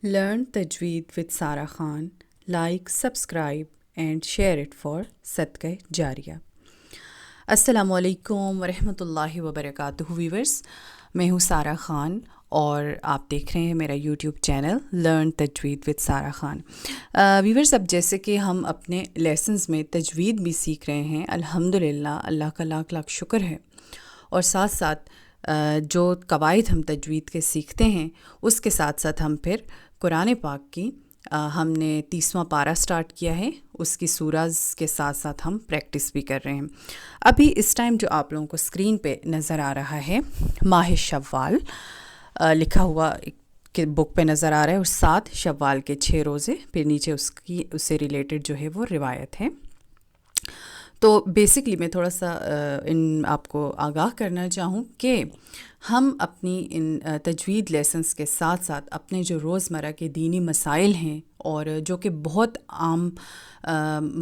Learn Tajweed with Sara Khan. Like, subscribe and share it for Sadqa Jariya. السلام علیکم ورحمۃ اللہ وبرکاتہ viewers, میں ہوں سارہ خان اور آپ دیکھ رہے ہیں میرا یوٹیوب چینل لرن تجوید وتھ سارہ خان۔ ویورس، اب جیسے کہ ہم اپنے لیسنز میں تجوید بھی سیکھ رہے ہیں، الحمدللہ، اللہ کا لاکھ لاکھ شکر ہے، اور ساتھ ساتھ جو قواعد ہم تجوید کے سیکھتے ہیں اس کے ساتھ ساتھ ہم پھر قرآن پاک کی ہم نے 30واں پارہ سٹارٹ کیا ہے، اس کی سوراز کے ساتھ ساتھ ہم پریکٹس بھی کر رہے ہیں۔ ابھی اس ٹائم جو آپ لوگوں کو اسکرین پہ نظر آ رہا ہے ماہ شوال لکھا ہوا بک پہ نظر آ رہا ہے، اور 7 شوال کے 6 روزے، پھر نیچے اس سے ریلیٹڈ جو ہے وہ روایت ہے۔ تو بیسکلی میں تھوڑا سا آپ کو آگاہ کرنا چاہوں کہ ہم اپنی ان تجوید لیسنس کے ساتھ ساتھ اپنے جو روزمرہ کے دینی مسائل ہیں، اور جو کہ بہت عام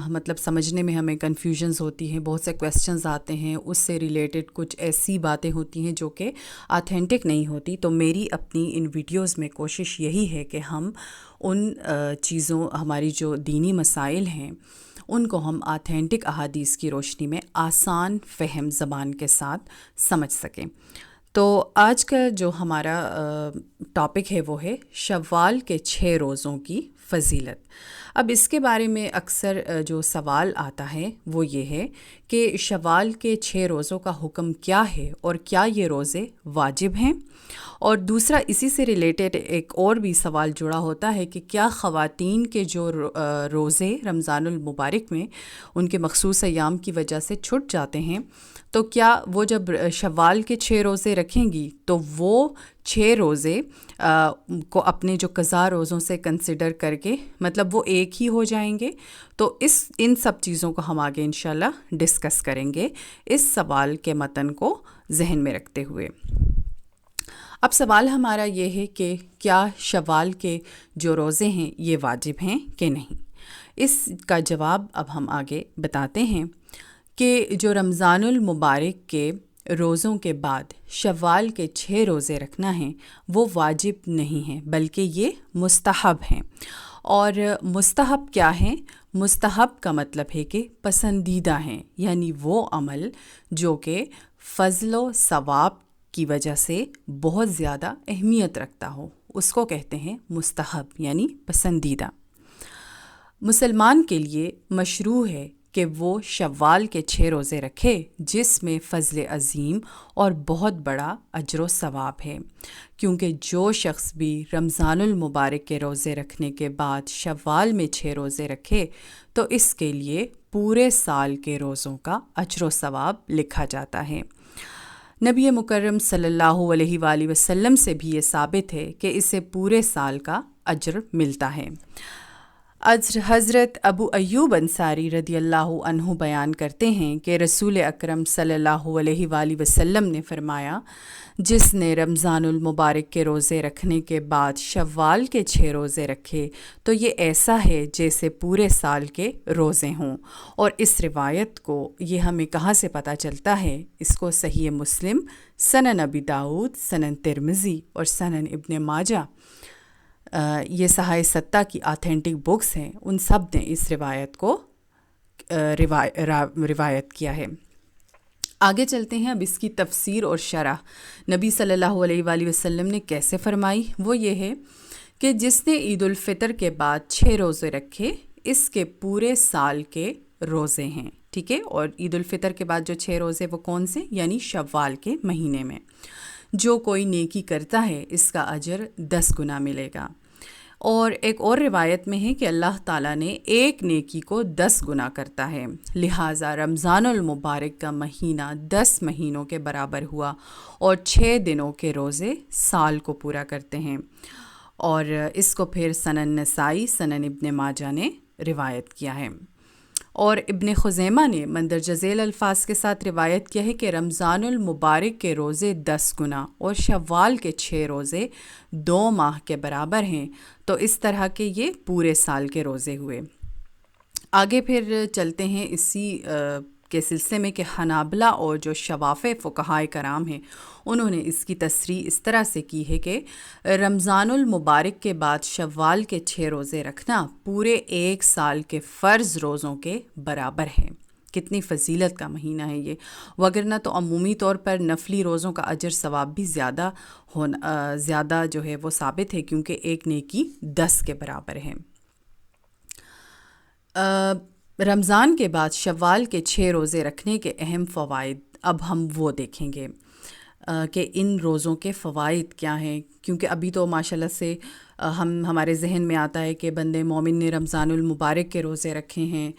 مطلب سمجھنے میں ہمیں کنفیوژنز ہوتی ہیں، بہت سے کویسچنز آتے ہیں، اس سے ریلیٹڈ کچھ ایسی باتیں ہوتی ہیں جو کہ آتھینٹک نہیں ہوتی، تو میری اپنی ان ویڈیوز میں کوشش یہی ہے کہ ہم ان چیزوں، ہماری جو دینی مسائل ہیں ان کو ہم آتھینٹک احادیث کی روشنی میں آسان فہم زبان کے ساتھ سمجھ سکیں۔ تو آج کا جو ہمارا ٹاپک ہے وہ ہے شوال کے 6 روزوں کی فضیلت۔ اب اس کے بارے میں اکثر جو سوال آتا ہے وہ یہ ہے کہ شوال کے 6 روزوں کا حکم کیا ہے، اور کیا یہ روزے واجب ہیں؟ اور دوسرا اسی سے ریلیٹڈ ایک اور بھی سوال جڑا ہوتا ہے کہ کیا خواتین کے جو روزے رمضان المبارک میں ان کے مخصوص ایام کی وجہ سے چھٹ جاتے ہیں، تو کیا وہ جب شوال کے 6 روزے رکھیں گی تو وہ 6 روزے کو اپنے جو قضا روزوں سے کنسیڈر کر کے مطلب وہ ایک ہی ہو جائیں گے؟ تو ان سب چیزوں کو ہم آگے انشاءاللہ ڈسکس کریں گے اس سوال کے متن کو ذہن میں رکھتے ہوئے۔ اب سوال ہمارا یہ ہے کہ کیا شوال کے جو روزے ہیں یہ واجب ہیں کہ نہیں؟ اس کا جواب اب ہم آگے بتاتے ہیں کہ جو رمضان المبارک کے روزوں کے بعد شوال کے 6 روزے رکھنا ہیں وہ واجب نہیں ہیں، بلکہ یہ مستحب ہیں۔ اور مستحب کیا ہیں؟ مستحب کا مطلب ہے کہ پسندیدہ ہیں، یعنی وہ عمل جو کہ فضل و ثواب کی وجہ سے بہت زیادہ اہمیت رکھتا ہو، اس کو کہتے ہیں مستحب، یعنی پسندیدہ۔ مسلمان کے لیے مشروع ہے کہ وہ شوال کے 6 روزے رکھے جس میں فضل عظیم اور بہت بڑا اجر و ثواب ہے، کیونکہ جو شخص بھی رمضان المبارک کے روزے رکھنے کے بعد شوال میں 6 روزے رکھے تو اس کے لیے پورے سال کے روزوں کا اجر و ثواب لکھا جاتا ہے۔ نبی مکرم صلی اللہ علیہ وآلہ وسلم سے بھی یہ ثابت ہے کہ اسے پورے سال کا اجر ملتا ہے۔ حضرت ابو ایوب انصاری رضی اللہ عنہ بیان کرتے ہیں کہ رسول اکرم صلی اللہ علیہ وآلہ وسلم نے فرمایا، جس نے رمضان المبارک کے روزے رکھنے کے بعد شوال کے 6 روزے رکھے تو یہ ایسا ہے جیسے پورے سال کے روزے ہوں۔ اور اس روایت کو یہ ہمیں کہاں سے پتہ چلتا ہے؟ اس کو صحیح مسلم، سنن ابی داؤد، سنن ترمذی اور سنن ابن ماجہ، یہ صحائح ستہ کی آتھینٹک بکس ہیں، ان سب نے اس روایت کو روایت کیا ہے۔ آگے چلتے ہیں، اب اس کی تفسیر اور شرح نبی صلی اللہ علیہ وآلہ وسلم نے کیسے فرمائی۔ وہ یہ ہے کہ جس نے عید الفطر کے بعد 6 روزے رکھے اس کے پورے سال کے روزے ہیں، ٹھیک ہے؟ اور عید الفطر کے بعد جو 6 روزے وہ کون سے؟ یعنی شوال کے مہینے میں۔ جو کوئی نیکی کرتا ہے اس کا اجر 10 گنا ملے گا۔ اور ایک اور روایت میں ہے کہ اللہ تعالیٰ نے ایک نیکی کو 10 گنا کرتا ہے، لہٰذا رمضان المبارک کا مہینہ 10 مہینوں کے برابر ہوا، اور 6 دنوں کے روزے سال کو پورا کرتے ہیں۔ اور اس کو پھر سنن نسائی، سنن ابن ماجہ نے روایت کیا ہے۔ اور ابن خزیمہ نے مندرجہ ذیل الفاظ کے ساتھ روایت کیا ہے کہ رمضان المبارک کے روزے 10 گنا اور شوال کے 6 روزے 2 ماہ کے برابر ہیں، تو اس طرح کے یہ پورے سال کے روزے ہوئے۔ آگے پھر چلتے ہیں اسی کے سلسلے میں کہ حنابلہ اور جو شوافع فقہائے کرام ہیں انہوں نے اس کی تصریح اس طرح سے کی ہے کہ رمضان المبارک کے بعد شوال کے 6 روزے رکھنا پورے 1 سال کے فرض روزوں کے برابر ہے۔ کتنی فضیلت کا مہینہ ہے یہ، وگرنہ تو عمومی طور پر نفلی روزوں کا اجر ثواب بھی زیادہ جو ہے وہ ثابت ہے، کیونکہ ایک نیکی 10 کے برابر ہے۔ رمضان کے بعد شوال کے 6 روزے رکھنے کے اہم فوائد اب ہم وہ دیکھیں گے کہ ان روزوں کے فوائد کیا ہیں، کیونکہ ابھی تو ماشاءاللہ سے ہمارے ذہن میں آتا ہے کہ بندے مومن نے رمضان المبارک کے روزے رکھے ہیں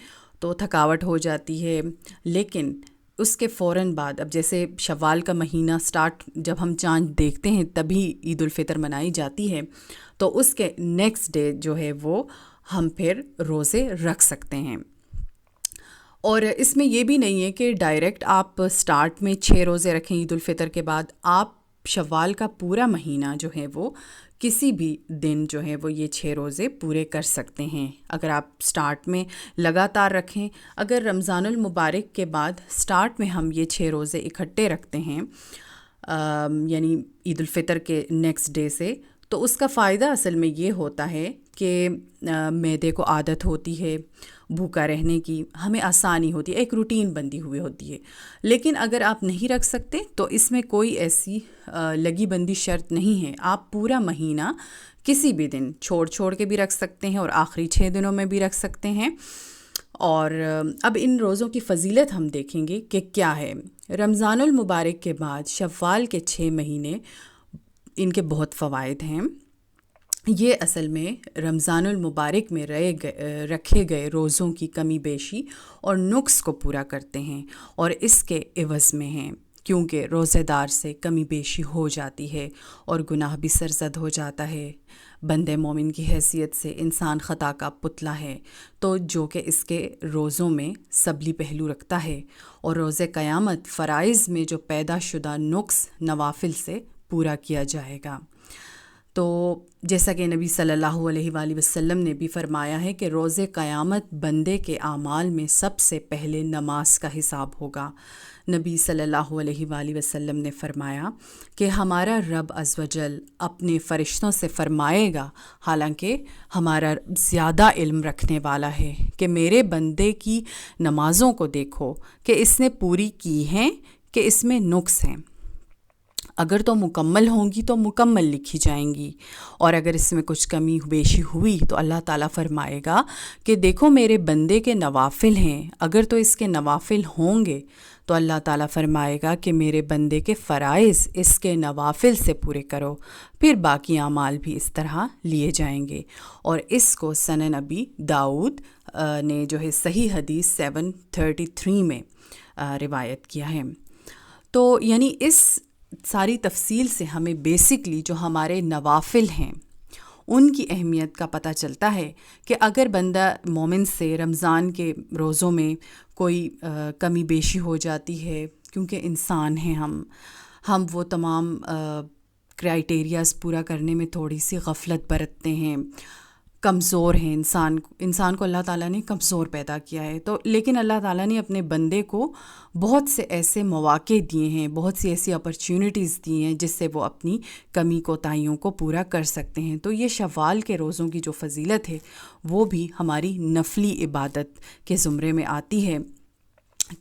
تو تھکاوٹ ہو جاتی ہے، لیکن اس کے فوراً بعد اب جیسے شوال کا مہینہ سٹارٹ جب ہم چاند دیکھتے ہیں تبھی عید الفطر منائی جاتی ہے، تو اس کے نیکسٹ ڈے جو ہے وہ ہم پھر روزے رکھ سکتے ہیں۔ اور اس میں یہ بھی نہیں ہے کہ ڈائریکٹ آپ سٹارٹ میں 6 روزے رکھیں عید الفطر کے بعد، آپ شوال کا پورا مہینہ جو ہے وہ کسی بھی دن جو ہے وہ یہ 6 روزے پورے کر سکتے ہیں اگر آپ سٹارٹ میں لگاتار رکھیں۔ اگر رمضان المبارک کے بعد سٹارٹ میں ہم یہ 6 روزے اکٹھے رکھتے ہیں یعنی عید الفطر کے نیکسٹ ڈے سے، تو اس کا فائدہ اصل میں یہ ہوتا ہے کہ معدے کو عادت ہوتی ہے بھوکا رہنے کی، ہمیں آسانی ہوتی ہے، ایک روٹین بندی ہوئی ہوتی ہے۔ لیکن اگر آپ نہیں رکھ سکتے تو اس میں کوئی ایسی لگی بندی شرط نہیں ہے، آپ پورا مہینہ کسی بھی دن چھوڑ کے بھی رکھ سکتے ہیں اور آخری 6 دنوں میں بھی رکھ سکتے ہیں۔ اور اب ان روزوں کی فضیلت ہم دیکھیں گے کہ کیا ہے۔ رمضان المبارک کے بعد شوال کے 6 مہینے ان کے بہت فوائد ہیں۔ یہ اصل میں رمضان المبارک میں رکھے گئے روزوں کی کمی بیشی اور نقص کو پورا کرتے ہیں، اور اس کے عوض میں ہیں، کیونکہ روزے دار سے کمی بیشی ہو جاتی ہے اور گناہ بھی سرزد ہو جاتا ہے۔ بندے مومن کی حیثیت سے انسان خطا کا پتلا ہے، تو جو کہ اس کے روزوں میں سبلی پہلو رکھتا ہے، اور روز قیامت فرائض میں جو پیدا شدہ نقص نوافل سے پورا کیا جائے گا۔ تو جیسا کہ نبی صلی اللہ علیہ وآلہ وسلم نے بھی فرمایا ہے کہ روز قیامت بندے کے اعمال میں سب سے پہلے نماز کا حساب ہوگا۔ نبی صلی اللہ علیہ وآلہ وسلم نے فرمایا کہ ہمارا رب عز و جل اپنے فرشتوں سے فرمائے گا، حالانکہ ہمارا زیادہ علم رکھنے والا ہے، کہ میرے بندے کی نمازوں کو دیکھو کہ اس نے پوری کی ہیں کہ اس میں نقص ہیں۔ اگر تو مکمل ہوں گی تو مکمل لکھی جائیں گی، اور اگر اس میں کچھ کمی بیشی ہوئی تو اللہ تعالیٰ فرمائے گا کہ دیکھو میرے بندے کے نوافل ہیں، اگر تو اس کے نوافل ہوں گے تو اللہ تعالیٰ فرمائے گا کہ میرے بندے کے فرائض اس کے نوافل سے پورے کرو، پھر باقی اعمال بھی اس طرح لیے جائیں گے۔ اور اس کو سنن ابی داؤد نے جو ہے صحیح حدیث 733 میں روایت کیا ہے۔ تو یعنی اس ساری تفصیل سے ہمیں بیسکلی جو ہمارے نوافل ہیں ان کی اہمیت کا پتہ چلتا ہے کہ اگر بندہ مومن سے رمضان کے روزوں میں کوئی کمی بیشی ہو جاتی ہے، کیونکہ انسان ہیں ہم وہ تمام کرائیٹیریاز پورا کرنے میں تھوڑی سی غفلت برتتے ہیں، کمزور ہیں، انسان کو اللہ تعالیٰ نے کمزور پیدا کیا ہے، تو لیکن اللہ تعالیٰ نے اپنے بندے کو بہت سے ایسے مواقع دیے ہیں، بہت سی ایسی اپرچونٹیز دی ہیں جس سے وہ اپنی کمی کوتاہیوں کو پورا کر سکتے ہیں۔ تو یہ شوال کے روزوں کی جو فضیلت ہے وہ بھی ہماری نفلی عبادت کے زمرے میں آتی ہے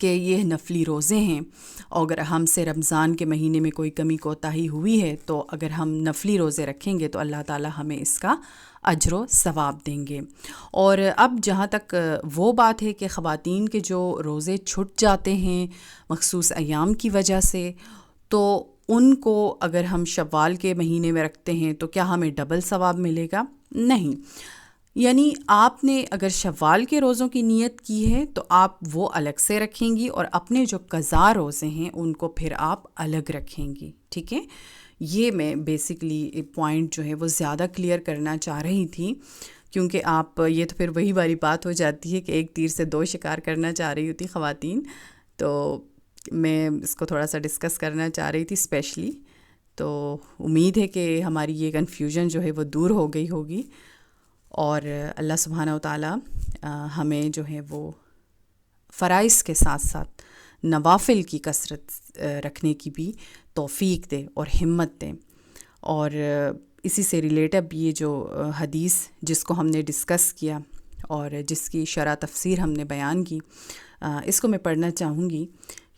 کہ یہ نفلی روزے ہیں، اور اگر ہم سے رمضان کے مہینے میں کوئی کمی کوتاہی ہوئی ہے تو اگر ہم نفلی روزے رکھیں گے تو اللہ تعالیٰ ہمیں اس کا اجر و ثواب دیں گے۔ اور اب جہاں تک وہ بات ہے کہ خواتین کے جو روزے چھٹ جاتے ہیں مخصوص ایام کی وجہ سے، تو ان کو اگر ہم شوال کے مہینے میں رکھتے ہیں تو کیا ہمیں ڈبل ثواب ملے گا؟ نہیں، یعنی آپ نے اگر شوال کے روزوں کی نیت کی ہے تو آپ وہ الگ سے رکھیں گی، اور اپنے جو قضا روزے ہیں ان کو پھر آپ الگ رکھیں گی، ٹھیک ہے؟ یہ میں بیسکلی پوائنٹ جو ہے وہ زیادہ کلیئر کرنا چاہ رہی تھی، کیونکہ آپ یہ تو پھر وہی والی بات ہو جاتی ہے کہ ایک تیر سے 2 شکار کرنا چاہ رہی ہوتی خواتین، تو میں اس کو تھوڑا سا ڈسکس کرنا چاہ رہی تھی اسپیشلی۔ تو امید ہے کہ ہماری یہ کنفیوژن جو ہے وہ دور ہو گئی ہوگی، اور اللہ سبحانہ و تعالیٰ ہمیں جو ہے وہ فرائض کے ساتھ ساتھ نوافل کی کثرت رکھنے کی بھی توفیق دے اور ہمت دے. اور اسی سے ریلیٹڈ یہ جو حدیث جس کو ہم نے ڈسکس کیا اور جس کی شرح تفسیر ہم نے بیان کی، اس کو میں پڑھنا چاہوں گی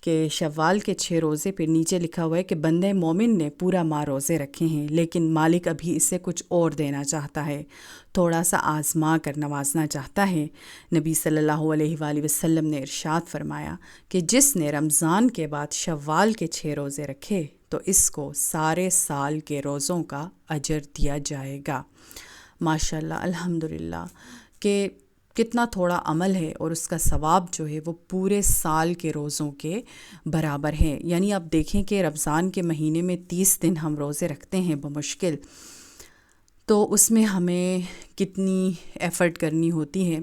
کہ شوال کے 6 روزے پہ نیچے لکھا ہوا ہے کہ بندہ مومن نے پورا ماہ روزے رکھے ہیں، لیکن مالک ابھی اسے کچھ اور دینا چاہتا ہے، تھوڑا سا آزما کر نوازنا چاہتا ہے. نبی صلی اللہ علیہ وآلہ وسلم نے ارشاد فرمایا کہ جس نے رمضان کے بعد شوال کے 6 روزے رکھے تو اس کو سارے سال کے روزوں کا اجر دیا جائے گا. ماشاءاللہ، الحمدللہ کہ کتنا تھوڑا عمل ہے اور اس کا ثواب جو ہے وہ پورے سال کے روزوں کے برابر ہے. یعنی آپ دیکھیں کہ رمضان کے مہینے میں 30 دن ہم روزے رکھتے ہیں بمشکل، تو اس میں ہمیں کتنی ایفرٹ کرنی ہوتی ہے،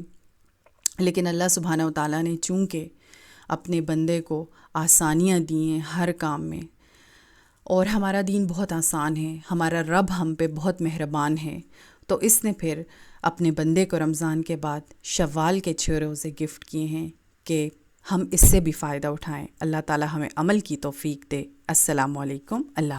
لیکن اللہ سبحانہ وتعالیٰ نے چونکہ اپنے بندے کو آسانیاں دی ہیں ہر کام میں، اور ہمارا دین بہت آسان ہے، ہمارا رب ہم پہ بہت مہربان ہے، تو اس نے پھر اپنے بندے کو رمضان کے بعد شوال کے 6 روزے گفٹ کیے ہیں کہ ہم اس سے بھی فائدہ اٹھائیں. اللہ تعالی ہمیں عمل کی توفیق دے. السلام علیکم. اللہ